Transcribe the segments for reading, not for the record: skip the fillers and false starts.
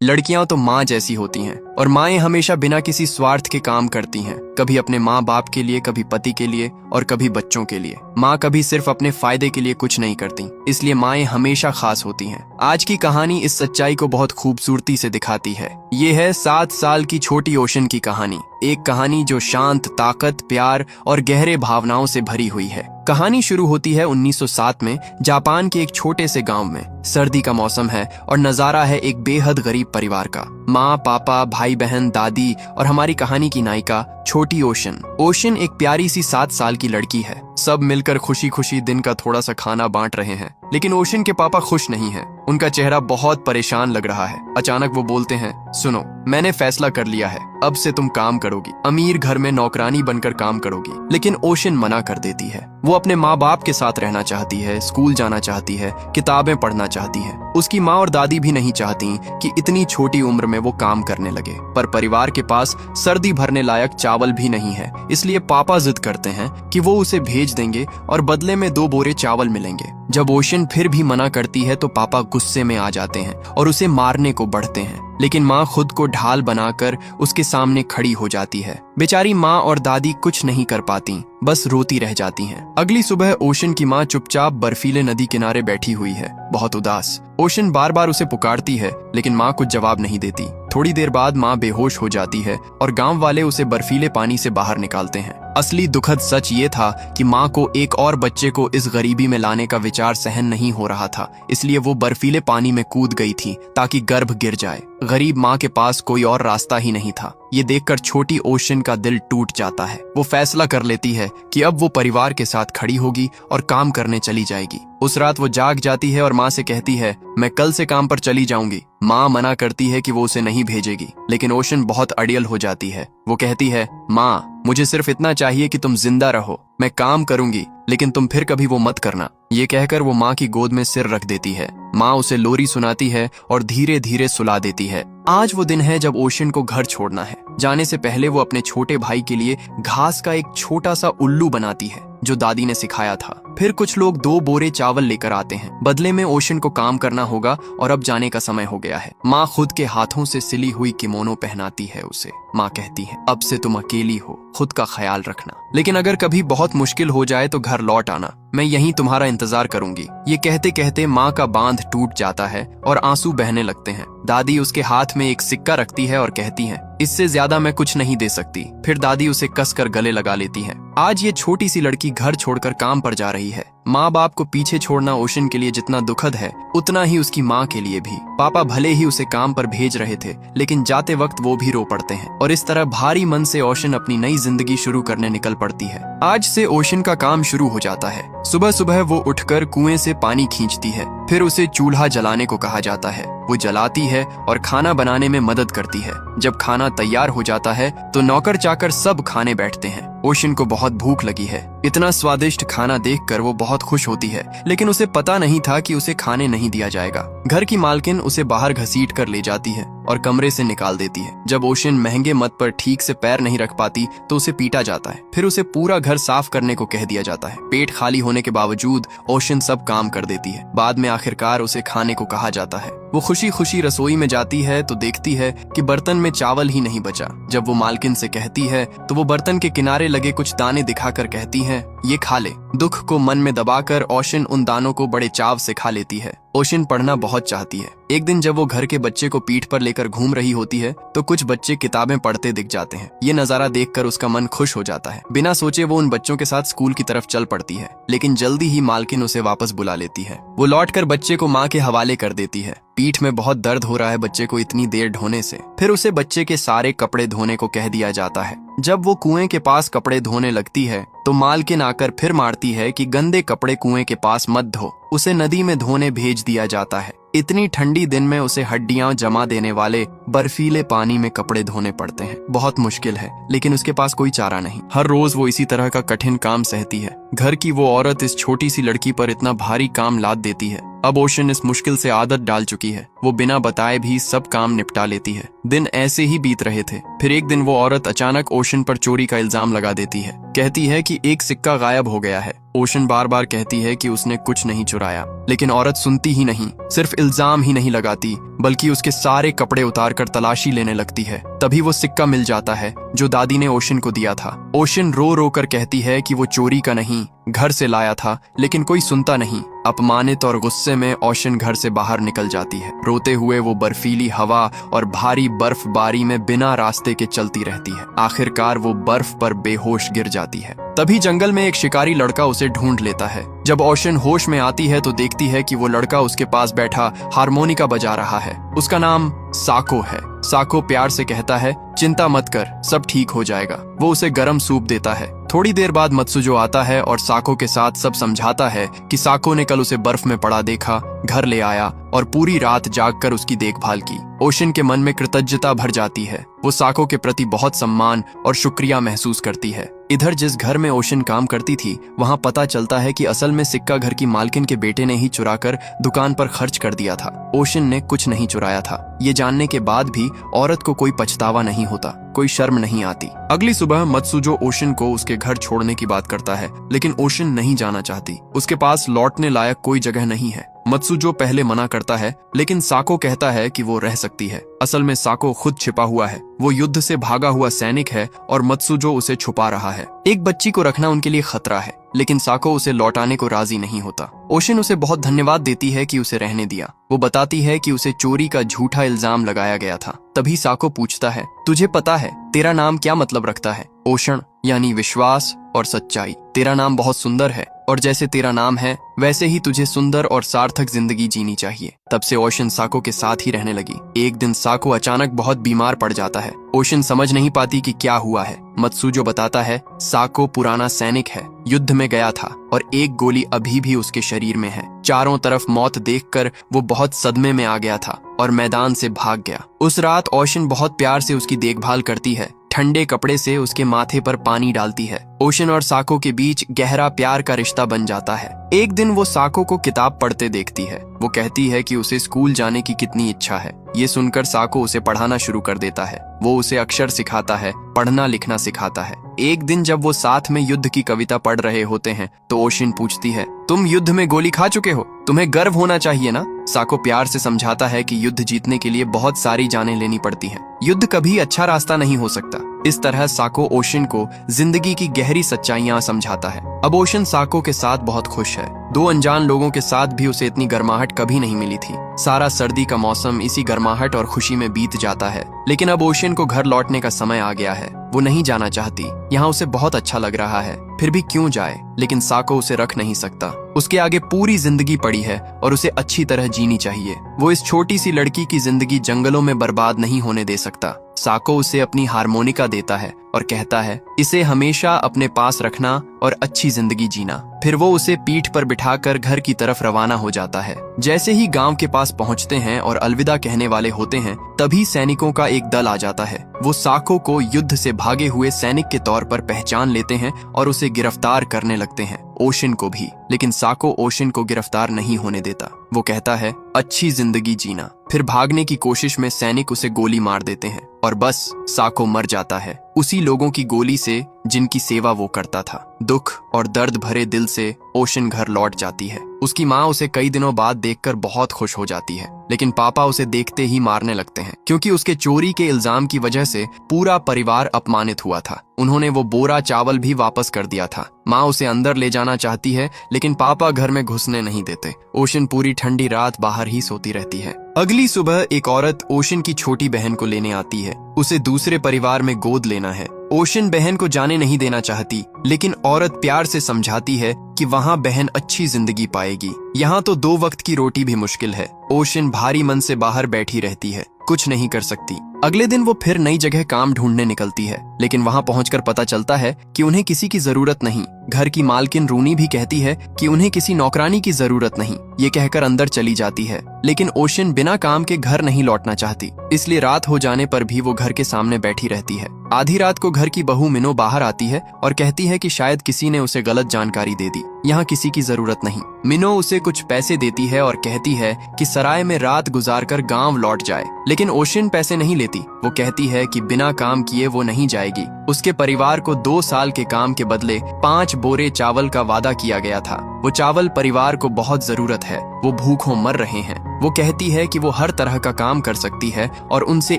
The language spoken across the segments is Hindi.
लड़कियां तो माँ जैसी होती हैं और माएं हमेशा बिना किसी स्वार्थ के काम करती हैं, कभी अपने माँ बाप के लिए, कभी पति के लिए और कभी बच्चों के लिए। माँ कभी सिर्फ अपने फायदे के लिए कुछ नहीं करती, इसलिए माएं हमेशा खास होती हैं। आज की कहानी इस सच्चाई को बहुत खूबसूरती से दिखाती है। ये है 7 साल की छोटी ओशन की कहानी, एक कहानी जो शांत, ताकत, प्यार और गहरे भावनाओं से भरी हुई है। कहानी शुरू होती है 1907 में जापान के एक छोटे से गांव में। सर्दी का मौसम है और नजारा है एक बेहद गरीब परिवार का। माँ, पापा, भाई बहन, दादी और हमारी कहानी की नायिका छोटी ओशन। ओशन एक प्यारी सी 7 साल की लड़की है। सब मिलकर खुशी खुशी दिन का थोड़ा सा खाना बांट रहे हैं, लेकिन ओशन के पापा खुश नहीं हैं। उनका चेहरा बहुत परेशान लग रहा है। अचानक वो बोलते हैं, सुनो, मैंने फैसला कर लिया है, अब से तुम काम करोगी, अमीर घर में नौकरानी बनकर काम करोगी। लेकिन ओशन मना कर देती है। वो अपने माँ बाप के साथ रहना चाहती है, स्कूल जाना चाहती है, किताबें पढ़ना चाहती है। उसकी माँ और दादी भी नहीं चाहती कि इतनी छोटी उम्र में वो काम करने लगे, पर परिवार के पास सर्दी भरने लायक चावल भी नहीं है, इसलिए पापा जिद करते हैं कि वो उसे भेज देंगे और बदले में 2 बोरे चावल मिलेंगे। जब ओशन फिर भी मना करती है तो पापा गुस्से में आ जाते हैं और उसे मारने को बढ़ते हैं, लेकिन माँ खुद को ढाल बनाकर उसके सामने खड़ी हो जाती है। बेचारी माँ और दादी कुछ नहीं कर पाती, बस रोती रह जाती हैं। अगली सुबह ओशन की माँ चुपचाप बर्फीले नदी किनारे बैठी हुई है, बहुत उदास। ओशन बार बार उसे पुकारती है, लेकिन माँ कुछ जवाब नहीं देती। थोड़ी देर बाद माँ बेहोश हो जाती है और गांव वाले उसे बर्फीले पानी से बाहर निकालते हैं। असली दुखद सच ये था कि माँ को एक और बच्चे को इस गरीबी में लाने का विचार सहन नहीं हो रहा था, इसलिए वो बर्फीले पानी में कूद गई थी ताकि गर्भ गिर जाए। गरीब माँ के पास कोई और रास्ता ही नहीं था। ये देखकर छोटी ओशन का दिल टूट जाता है। वो फैसला कर लेती है कि अब वो परिवार के साथ खड़ी होगी और काम करने चली जाएगी। उस रात वो जाग जाती है और माँ से कहती है, मैं कल से काम पर चली जाऊंगी। माँ मना करती है कि वो उसे नहीं भेजेगी, लेकिन ओशन बहुत अड़ियल हो जाती है। वो कहती है, माँ, मुझे सिर्फ इतना चाहिए कि तुम जिंदा रहो। मैं काम करूंगी, लेकिन तुम फिर कभी वो मत करना। ये कहकर वो माँ की गोद में सिर रख देती है। माँ उसे लोरी सुनाती है और धीरे धीरे सुला देती है। आज वो दिन है जब ओशन को घर छोड़ना है। जाने से पहले वो अपने छोटे भाई के लिए घास का एक छोटा सा उल्लू बनाती है, जो दादी ने सिखाया था। फिर कुछ लोग 2 बोरे चावल लेकर आते हैं। बदले में ओशन को काम करना होगा और अब जाने का समय हो गया है। माँ खुद के हाथों से सिली हुई किमोनो पहनाती है उसे। माँ कहती है, अब से तुम अकेली हो, खुद का ख्याल रखना, लेकिन अगर कभी बहुत मुश्किल हो जाए तो घर लौट आना, मैं यहीं तुम्हारा इंतजार करूंगी। ये कहते कहते माँ का बांध टूट जाता है और आंसू बहने लगते हैं। दादी उसके हाथ में एक सिक्का रखती है और कहती है, इससे ज्यादा मैं कुछ नहीं दे सकती। फिर दादी उसे कसकर गले लगा लेती है। आज ये छोटी सी लड़की घर छोड़कर काम पर जा रही है। माँ बाप को पीछे छोड़ना ओशन के लिए जितना दुखद है, उतना ही उसकी माँ के लिए भी। पापा भले ही उसे काम पर भेज रहे थे, लेकिन जाते वक्त वो भी रो पड़ते हैं और इस तरह भारी मन से ओशन अपनी नई जिंदगी शुरू करने निकल पड़ती है। आज से ओशन का काम शुरू हो जाता है। सुबह सुबह वो उठकर कुएं से पानी खींचती है, फिर उसे चूल्हा जलाने को कहा जाता है। वो जलाती है और खाना बनाने में मदद करती है। जब खाना तैयार हो जाता है तो नौकर चाकर सब खाने बैठते हैं। ओशन को बहुत भूख लगी है। इतना स्वादिष्ट खाना देखकर वो बहुत खुश होती है, लेकिन उसे पता नहीं था कि उसे खाने नहीं दिया जाएगा। घर की मालकिन उसे बाहर घसीट कर ले जाती है और कमरे से निकाल देती है। जब ओशन महंगे मद पर ठीक से पैर नहीं रख पाती तो उसे पीटा जाता है। फिर उसे पूरा घर साफ करने को कह दिया जाता है। पेट खाली होने के बावजूद ओशन सब काम कर देती है। बाद में आखिरकार उसे खाने को कहा जाता है। वो खुशी खुशी रसोई में जाती है तो देखती है कि बर्तन में चावल ही नहीं बचा। जब वो मालकिन से कहती है तो वो बर्तन के किनारे लगे कुछ दाने दिखाकर कहती है, ये खा ले। दुख को मन में दबाकर ओशन उन दानों को बड़े चाव से खा लेती है। ओशन पढ़ना बहुत चाहती है। एक दिन जब वो घर के बच्चे को पीठ पर लेकर घूम रही होती है तो कुछ बच्चे किताबें पढ़ते दिख जाते हैं। ये नजारा देखकर उसका मन खुश हो जाता है। बिना सोचे वो उन बच्चों के साथ स्कूल की तरफ चल पड़ती है, लेकिन जल्दी ही मालकिन उसे वापस बुला लेती है। वो लौटकर बच्चे को माँ के हवाले कर देती है। पीठ में बहुत दर्द हो रहा है बच्चे को इतनी देर ढोने से। फिर उसे बच्चे के सारे कपड़े धोने को कह दिया जाता है। जब वो कुएं के पास कपड़े धोने लगती है तो मालकिन आकर फिर मारती है कि गंदे कपड़े कुएं के पास मत धो। उसे नदी में धोने भेज दिया जाता है। इतनी ठंडी दिन में उसे हड्डियां जमा देने वाले बर्फीले पानी में कपड़े धोने पड़ते हैं। बहुत मुश्किल है, लेकिन उसके पास कोई चारा नहीं। हर रोज वो इसी तरह का कठिन काम सहती है। घर की वो औरत इस छोटी सी लड़की पर इतना भारी काम लाद देती है। अब ओशन इस मुश्किल से आदत डाल चुकी है। वो बिना बताए भी सब काम निपटा लेती है। दिन ऐसे ही बीत रहे थे। फिर एक दिन वो औरत अचानक ओशन पर चोरी का इल्जाम लगा देती है। कहती है कि एक सिक्का गायब हो गया है। ओशन बार बार कहती है कि उसने कुछ नहीं चुराया, लेकिन औरत सुनती ही नहीं। सिर्फ इल्जाम ही नहीं लगाती बल्कि उसके सारे कपड़े उतारकर तलाशी लेने लगती है। तभी वो सिक्का मिल जाता है जो दादी ने ओशन को दिया था। ओशन रो रो कर कहती है कि वो चोरी का नहीं, घर से लाया था, लेकिन कोई सुनता नहीं। अपमानित और गुस्से में ओशन घर से बाहर निकल जाती है। रोते हुए वो बर्फीली हवा और भारी बर्फबारी में बिना रास्ते के चलती रहती है। आखिरकार वो बर्फ पर बेहोश गिर जाती है। तभी जंगल में एक शिकारी लड़का उसे ढूंढ लेता है। जब ओशन होश में आती है तो देखती है कि वो लड़का उसके पास बैठा हारमोनिका बजा रहा है। उसका नाम साको है। साको प्यार से कहता है, चिंता मत कर, सब ठीक हो जाएगा। वो उसे गर्म सूप देता है। थोड़ी देर बाद मत्सुजो आता है और साको के साथ सब समझाता है कि साको ने कल उसे बर्फ में पड़ा देखा, घर ले आया और पूरी रात जागकर उसकी देखभाल की। ओशन के मन में कृतज्ञता भर जाती है। वो साको के प्रति बहुत सम्मान और शुक्रिया महसूस करती है। इधर जिस घर में ओशन काम करती थी वहां पता चलता है कि असल में सिक्का घर की मालकिन के बेटे ने ही चुराकर दुकान पर खर्च कर दिया था। ओशन ने कुछ नहीं चुराया था। ये जानने के बाद भी औरत को कोई पछतावा नहीं होता, कोई शर्म नहीं आती। अगली सुबह मत्सुजो ओशन को उसके घर छोड़ने की बात करता है, लेकिन ओशन नहीं जाना चाहती। उसके पास लौटने लायक कोई जगह नहीं है। मत्सुजो पहले मना करता है, लेकिन साको कहता है कि वो रह सकती है। असल में साको खुद छिपा हुआ है। वो युद्ध से भागा हुआ सैनिक है और मत्सुजो उसे छुपा रहा है। एक बच्ची को रखना उनके लिए खतरा है, लेकिन साको उसे लौटाने को राजी नहीं होता। ओशन उसे बहुत धन्यवाद देती है कि उसे रहने दिया। वो बताती है कि उसे चोरी का झूठा इल्जाम लगाया गया था। तभी साको पूछता है, तुझे पता है तेरा नाम क्या मतलब रखता है? ओशन यानी विश्वास और सच्चाई। तेरा नाम बहुत सुंदर है और जैसे तेरा नाम है वैसे ही तुझे सुंदर और सार्थक जिंदगी जीनी चाहिए। तब से ओशन साको के साथ ही रहने लगी। एक दिन साको अचानक बहुत बीमार पड़ जाता है। ओशन समझ नहीं पाती कि क्या हुआ है। मत्सुजो बताता है, साको पुराना सैनिक है, युद्ध में गया था और एक गोली अभी भी उसके शरीर में है। चारों तरफ मौत देखकर वो बहुत सदमे में आ गया था और मैदान से भाग गया। उस रात ओशन बहुत प्यार से उसकी देखभाल करती है। ठंडे कपड़े से उसके माथे पर पानी डालती है। ओशन और साको के बीच गहरा प्यार का रिश्ता बन जाता है। एक दिन वो साको को किताब पढ़ते देखती है। वो कहती है कि उसे स्कूल जाने की कितनी इच्छा है। ये सुनकर साको उसे पढ़ाना शुरू कर देता है। वो उसे अक्षर सिखाता है, पढ़ना लिखना सिखाता है। एक दिन जब वो साथ में युद्ध की कविता पढ़ रहे होते हैं तो ओशन पूछती है, तुम युद्ध में गोली खा चुके हो, तुम्हें गर्व होना चाहिए ना? साको प्यार से समझाता है कि युद्ध जीतने के लिए बहुत सारी जानें लेनी पड़ती हैं। युद्ध कभी अच्छा रास्ता नहीं हो सकता। इस तरह साको ओशन को जिंदगी की गहरी सच्चाइयां समझाता है। अब ओशन साको के साथ बहुत खुश है। दो अनजान लोगों के साथ भी उसे इतनी गर्माहट कभी नहीं मिली थी। सारा सर्दी का मौसम इसी गर्माहट और खुशी में बीत जाता है। लेकिन अब ओशन को घर लौटने का समय आ गया है। वो नहीं जाना चाहती। यहाँ उसे बहुत अच्छा लग रहा है, फिर भी क्यों जाए? लेकिन साको उसे रख नहीं सकता। उसके आगे पूरी जिंदगी पड़ी है और उसे अच्छी तरह जीनी चाहिए। वो इस छोटी सी लड़की की जिंदगी जंगलों में बर्बाद नहीं होने दे सकता। साको उसे अपनी हारमोनिका देता है और कहता है, इसे हमेशा अपने पास रखना और अच्छी जिंदगी जीना। फिर वो उसे पीठ पर बिठाकर घर की तरफ रवाना हो जाता है। जैसे ही गांव के पास पहुंचते हैं और अलविदा कहने वाले होते हैं, तभी सैनिकों का एक दल आ जाता है। वो साको को युद्ध से भागे हुए सैनिक के तौर पर पहचान लेते हैं और उसे गिरफ्तार करने लगते हैं, ओशन को भी। लेकिन साको ओशन को गिरफ्तार नहीं होने देता। वो कहता है, अच्छी जिंदगी जीना। फिर भागने की कोशिश में सैनिक उसे गोली मार देते हैं और बस साको मर जाता है, उसी लोगों की गोली से जिनकी सेवा वो करता था। दुख और दर्द भरे दिल से ओशन घर लौट जाती है। उसकी माँ उसे कई दिनों बाद देखकर बहुत खुश हो जाती है, लेकिन पापा उसे देखते ही मारने लगते हैं क्योंकि उसके चोरी के इल्जाम की वजह से पूरा परिवार अपमानित हुआ था। उन्होंने वो बोरा चावल भी वापस कर दिया था। माँ उसे अंदर ले जाना चाहती है, लेकिन पापा घर में घुसने नहीं देते। ओशन पूरी ठंडी रात बाहर ही सोती रहती है। अगली सुबह एक औरत ओशन की छोटी बहन को लेने आती है। उसे दूसरे परिवार में गोद लेना है। ओशन बहन को जाने नहीं देना चाहती, लेकिन औरत प्यार से समझाती है कि वहाँ बहन अच्छी जिंदगी पाएगी। यहाँ तो 2 वक्त की रोटी भी मुश्किल है। ओशन भारी मन से बाहर बैठी रहती है, कुछ नहीं कर सकती। अगले दिन वो फिर नई जगह काम ढूंढने निकलती है, लेकिन वहाँ पहुंचकर पता चलता है कि उन्हें किसी की जरूरत नहीं। घर की मालकिन रूनी भी कहती है कि उन्हें किसी नौकरानी की जरूरत नहीं। ये कहकर अंदर चली जाती है, लेकिन ओशन बिना काम के घर नहीं लौटना चाहती, इसलिए रात हो जाने पर भी वो घर के सामने बैठी रहती है। आधी रात को घर की बहू मिनो बाहर आती है और कहती है कि शायद किसी ने उसे गलत जानकारी दे दी, यहाँ किसी की जरूरत नहीं। मिनो उसे कुछ पैसे देती है और कहती है कि सराय में रात गुजारकर गांव लौट जाए, लेकिन ओशन पैसे नहीं लेता लेती। वो कहती है कि बिना काम किए वो नहीं जाएगी। उसके परिवार को 2 साल के काम के बदले 5 बोरे चावल का वादा किया गया था। वो चावल परिवार को बहुत जरूरत है, वो भूखों मर रहे हैं। वो कहती है कि वो हर तरह का काम कर सकती है और उनसे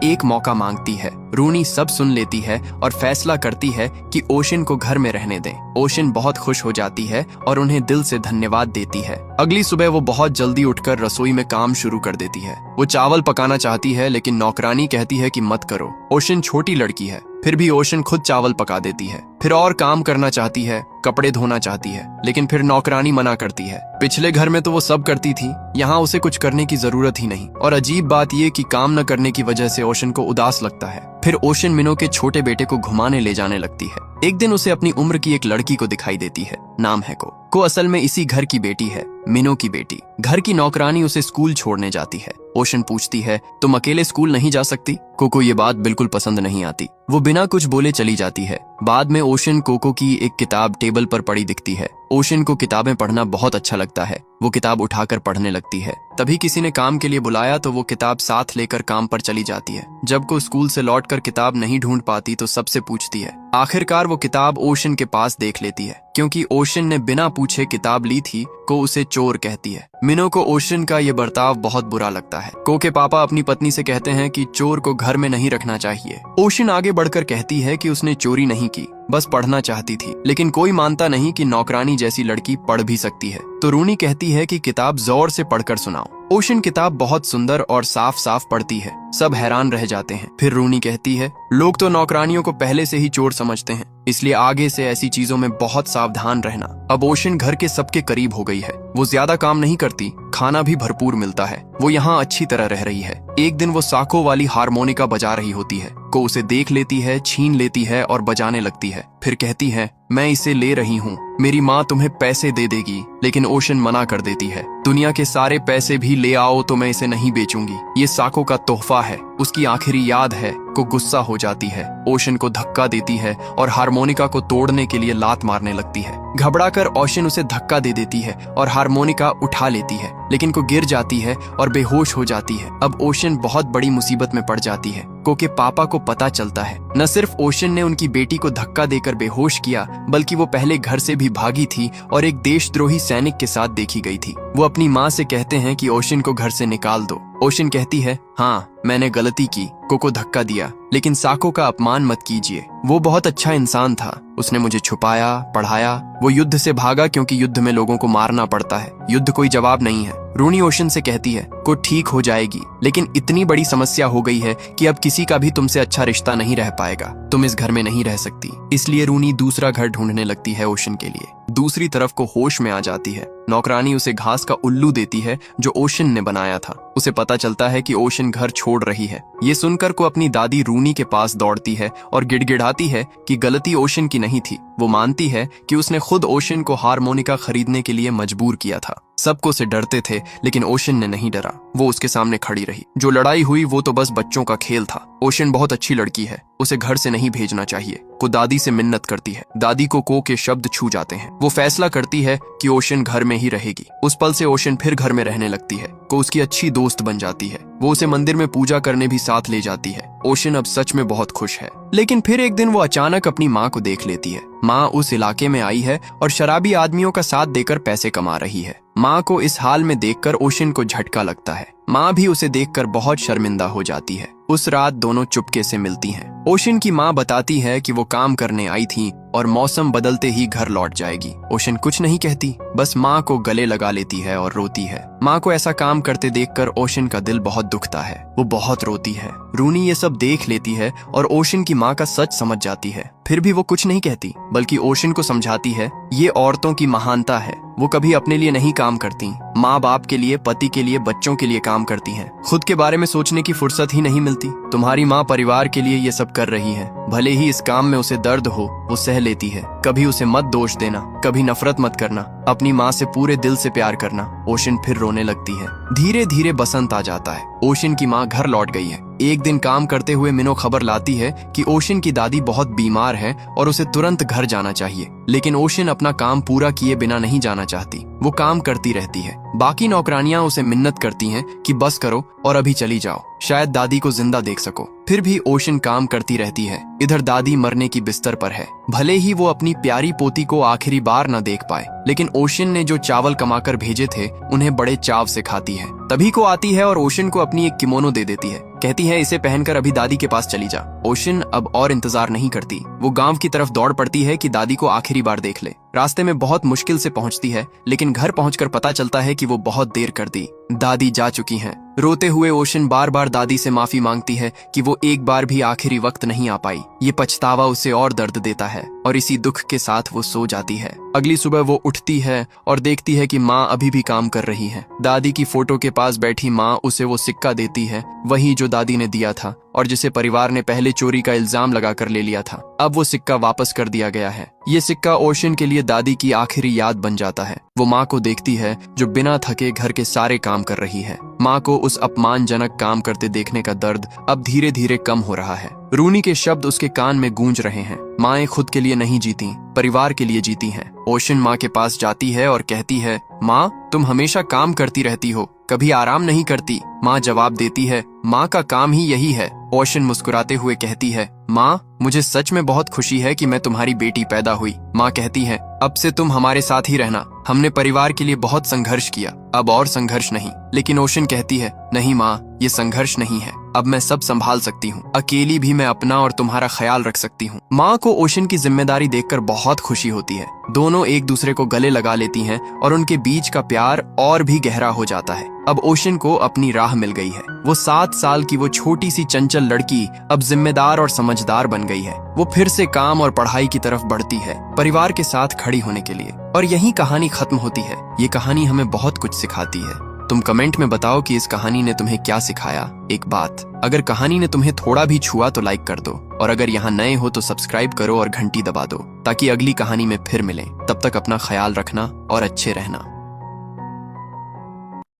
एक मौका मांगती है। रूनी सब सुन लेती है और फैसला करती है कि ओशन को घर में रहने दें। ओशन बहुत खुश हो जाती है और उन्हें दिल से धन्यवाद देती है। अगली सुबह वो बहुत जल्दी उठकर रसोई में काम शुरू कर देती है। वो चावल पकाना चाहती है लेकिन नौकरानी कहती है कि मत करो। ओशन छोटी लड़की है, फिर भी ओशन खुद चावल पका देती है। फिर और काम करना चाहती है, कपड़े धोना चाहती है, लेकिन फिर नौकरानी मना करती है। पिछले घर में तो वो सब करती थी, यहाँ उसे कुछ करने की जरूरत ही नहीं। और अजीब बात ये कि काम न करने की वजह से ओशन को उदास लगता है। फिर ओशन मिनो के छोटे बेटे को घुमाने ले जाने लगती है। एक दिन उसे अपनी उम्र की एक लड़की को दिखाई देती है, नाम है को असल में इसी घर की बेटी है, मिनो की बेटी। घर की नौकरानी उसे स्कूल छोड़ने जाती है। ओशन पूछती है, तुम अकेले स्कूल नहीं जा सकती? कोको ये बात बिल्कुल पसंद नहीं आती। वो बिना कुछ बोले चली जाती है। बाद में ओशन कोको की एक किताब टेबल पर पड़ी दिखती है। ओशन को किताबें पढ़ना बहुत अच्छा लगता है। वो किताब उठाकर पढ़ने लगती है। तभी किसी ने काम के लिए बुलाया तो वो किताब साथ लेकर काम पर चली जाती है। जब को स्कूल से लौटकर किताब नहीं ढूंढ पाती तो सबसे पूछती है। आखिरकार वो किताब ओशन के पास देख लेती है। क्योंकि ओशन ने बिना पूछे किताब ली थी, को उसे चोर कहती है। मिनो को ओशन का ये बर्ताव बहुत बुरा लगता है। को के पापा अपनी पत्नी से कहते हैं कि चोर को घर में नहीं रखना चाहिए। ओशन आगे बढ़कर कहती है कि उसने चोरी नहीं की, बस पढ़ना चाहती थी। लेकिन कोई मानता नहीं कि नौकरानी जैसी लड़की पढ़ भी सकती है। तो रूनी कहती है कि किताब जोर से पढ़कर सुनाओ। ओशन किताब बहुत सुंदर और साफ साफ पढ़ती है। सब हैरान रह जाते हैं। फिर रूनी कहती है, लोग तो नौकरानियों को पहले से ही चोर समझते हैं, इसलिए आगे से ऐसी चीजों में बहुत सावधान रहना। अब ओशन घर के सबके करीब हो गई है। वो ज्यादा काम नहीं करती, खाना भी भरपूर मिलता है। वो यहाँ अच्छी तरह रह रही है। एक दिन वो साखो वाली हारमोनिका बजा रही होती है। को उसे देख लेती है, छीन लेती है और बजाने लगती है। फिर कहती है, मैं इसे ले रही हूँ, मेरी माँ तुम्हें पैसे दे देगी। लेकिन ओशन मना कर देती है। दुनिया के सारे पैसे भी ले आओ तो मैं इसे नहीं बेचूंगी, ये साको का तोहफा है, उसकी आखिरी याद है। को गुस्सा हो जाती है, ओशन को धक्का देती है और हारमोनिका को तोड़ने के लिए लात मारने लगती है। घबराकर ओशन उसे धक्का दे देती है और हारमोनिका उठा लेती है, लेकिन को गिर जाती है और बेहोश हो जाती है। अब ओशन बहुत बड़ी मुसीबत में पड़ जाती है। को के पापा को पता चलता है। न सिर्फ ओशन ने उनकी बेटी को धक्का देकर बेहोश किया, बल्कि वो पहले घर से भी भागी थी और एक देशद्रोही सैनिक के साथ देखी गई थी। वो अपनी माँ से कहते हैं कि ओशन को घर से निकाल दो। ओशन कहती है, हाँ मैंने गलती की, को धक्का दिया, लेकिन साको का अपमान मत कीजिए। वो बहुत अच्छा इंसान था, उसने मुझे छुपाया, पढ़ाया। वो युद्ध से भागा क्योंकि युद्ध में लोगों को मारना पड़ता है, युद्ध कोई जवाब नहीं है। रूनी ओशन से कहती है, को ठीक हो जाएगी, लेकिन इतनी बड़ी समस्या हो गई है कि अब किसी का भी तुमसे अच्छा रिश्ता नहीं रह पाएगा, तुम इस घर में नहीं रह सकती। इसलिए रूनी दूसरा घर ढूंढने लगती है ओशन के लिए। दूसरी तरफ को होश में आ जाती है। नौकरानी उसे घास का उल्लू देती है जो ओशन ने बनाया था। उसे पता चलता है कि ओशन घर छोड़ रही है। ये सुनकर को अपनी दादी रूनी के पास दौड़ती है और गिड़गिड़ाती है कि गलती ओशन की नहीं थी। वो मानती है कि उसने खुद ओशन को हारमोनिका खरीदने के लिए मजबूर किया था। सबको उसे डरते थे, लेकिन ओशन ने नहीं डरा। वो उसके सामने खड़ी रही। जो लड़ाई हुई वो तो बस बच्चों का खेल था। ओशन बहुत अच्छी लड़की है, उसे घर से नहीं भेजना चाहिए। को दादी से मिन्नत करती है। दादी को के शब्द छू जाते हैं। वो फैसला करती है कि ओशन घर में ही रहेगी। उस पल से ओशन फिर घर में रहने लगती है। को उसकी अच्छी दोस्त बन जाती है। वो उसे मंदिर में पूजा करने भी साथ ले जाती है। ओशन अब सच में बहुत खुश है। लेकिन फिर एक दिन वो अचानक अपनी माँ को देख लेती है। माँ उस इलाके में आई है और शराबी आदमियों का साथ देकर पैसे कमा रही है। माँ को इस हाल में देखकर ओशन को झटका लगता है। माँ भी उसे देखकर बहुत शर्मिंदा हो जाती है। उस रात दोनों चुपके से मिलती हैं। ओशन की माँ बताती है कि वो काम करने आई थी और मौसम बदलते ही घर लौट जाएगी। ओशन कुछ नहीं कहती, बस माँ को गले लगा लेती है और रोती है। माँ को ऐसा काम करते देखकर ओशन का दिल बहुत दुखता है। वो बहुत रोती है। रूनी ये सब देख लेती है और ओशन की माँ का सच समझ जाती है। फिर भी वो कुछ नहीं कहती, बल्कि ओशन को समझाती है ये औरतों की महानता है। वो कभी अपने लिए नहीं काम करती, माँ बाप के लिए, पति के लिए, बच्चों के लिए काम करती हैं। खुद के बारे में सोचने की फुर्सत ही नहीं मिलती। तुम्हारी माँ परिवार के लिए ये सब कर रही है। भले ही इस काम में उसे दर्द हो, वो सह लेती है। कभी उसे मत दोष देना, कभी नफरत मत करना, अपनी माँ से पूरे दिल से प्यार करना। ओशन फिर रोने लगती है। धीरे धीरे बसंत आ जाता है। ओशन की माँ घर लौट गई है। एक दिन काम करते हुए मिनो खबर लाती है कि ओशन की दादी बहुत बीमार है और उसे तुरंत घर जाना चाहिए। लेकिन ओशन अपना काम पूरा किए बिना नहीं जाना चाहती। वो काम करती रहती है। बाकी नौकरानियां उसे मिन्नत करती हैं कि बस करो और अभी चली जाओ, शायद दादी को जिंदा देख सको। फिर भी ओशन काम करती रहती है। इधर दादी मरने की बिस्तर पर है। भले ही वो अपनी प्यारी पोती को आखिरी बार न देख पाए, लेकिन ओशन ने जो चावल कमाकर भेजे थे उन्हें बड़े चाव से खाती है। तभी को आती है और ओशन को अपनी एक किमोनो दे देती है। कहती है इसे पहनकर अभी दादी के पास चली जा। ओशन अब और इंतजार नहीं करती। वो गांव की तरफ दौड़ पड़ती है कि दादी को आखिरी बार देख ले। रास्ते में बहुत मुश्किल से पहुंचती है, लेकिन घर पहुंचकर पता चलता है कि वो बहुत देर कर दी। दादी जा चुकी हैं। रोते हुए ओशन बार बार दादी से माफी मांगती है कि वो एक बार भी आखिरी वक्त नहीं आ पाई। ये पछतावा उसे और दर्द देता है और इसी दुख के साथ वो सो जाती है। अगली सुबह वो उठती है और देखती है कि माँ अभी भी काम कर रही है। दादी की फोटो के पास बैठी माँ उसे वो सिक्का देती है, वही जो दादी ने दिया था और जिसे परिवार ने पहले चोरी का इल्जाम लगाकर ले लिया था। अब वो सिक्का वापस कर दिया गया है। ये सिक्का ओशन के लिए दादी की आखिरी याद बन जाता है। वो माँ को देखती है जो बिना थके घर के सारे काम कर रही है। माँ को उस अपमानजनक काम करते देखने का दर्द अब धीरे धीरे कम हो रहा है। रूनी के शब्द उसके कान में गूंज रहे हैं। माएं खुद के लिए नहीं जीती, परिवार के लिए जीती हैं। ओशन माँ के पास जाती है और कहती है, माँ तुम हमेशा काम करती रहती हो, कभी आराम नहीं करती। माँ जवाब देती है, माँ का काम ही यही है। ओशन मुस्कुराते हुए कहती है, माँ मुझे सच में बहुत खुशी है कि मैं तुम्हारी बेटी पैदा हुई। माँ कहती है, अब से तुम हमारे साथ ही रहना। हमने परिवार के लिए बहुत संघर्ष किया, अब और संघर्ष नहीं। लेकिन ओशन कहती है, नहीं माँ, ये संघर्ष नहीं है। अब मैं सब संभाल सकती हूँ। अकेली भी मैं अपना और तुम्हारा ख्याल रख सकती हूँ। माँ को ओशन की जिम्मेदारी देखकर बहुत खुशी होती है। दोनों एक दूसरे को गले लगा लेती हैं और उनके बीच का प्यार और भी गहरा हो जाता है। अब ओशन को अपनी राह मिल गई है। वो 7 साल की वो छोटी सी चंचल लड़की अब जिम्मेदार और समझदार बन गई है। वो फिर से काम और पढ़ाई की तरफ बढ़ती है, परिवार के साथ खड़ी होने के लिए। और यही कहानी खत्म होती है। ये कहानी हमें बहुत कुछ सिखाती है। तुम कमेंट में बताओ कि इस कहानी ने तुम्हें क्या सिखाया। एक बात, अगर कहानी ने तुम्हें थोड़ा भी छुआ तो लाइक कर दो, और अगर यहाँ नए हो तो सब्सक्राइब करो और घंटी दबा दो, ताकि अगली कहानी में फिर मिलें। तब तक अपना ख्याल रखना और अच्छे रहना।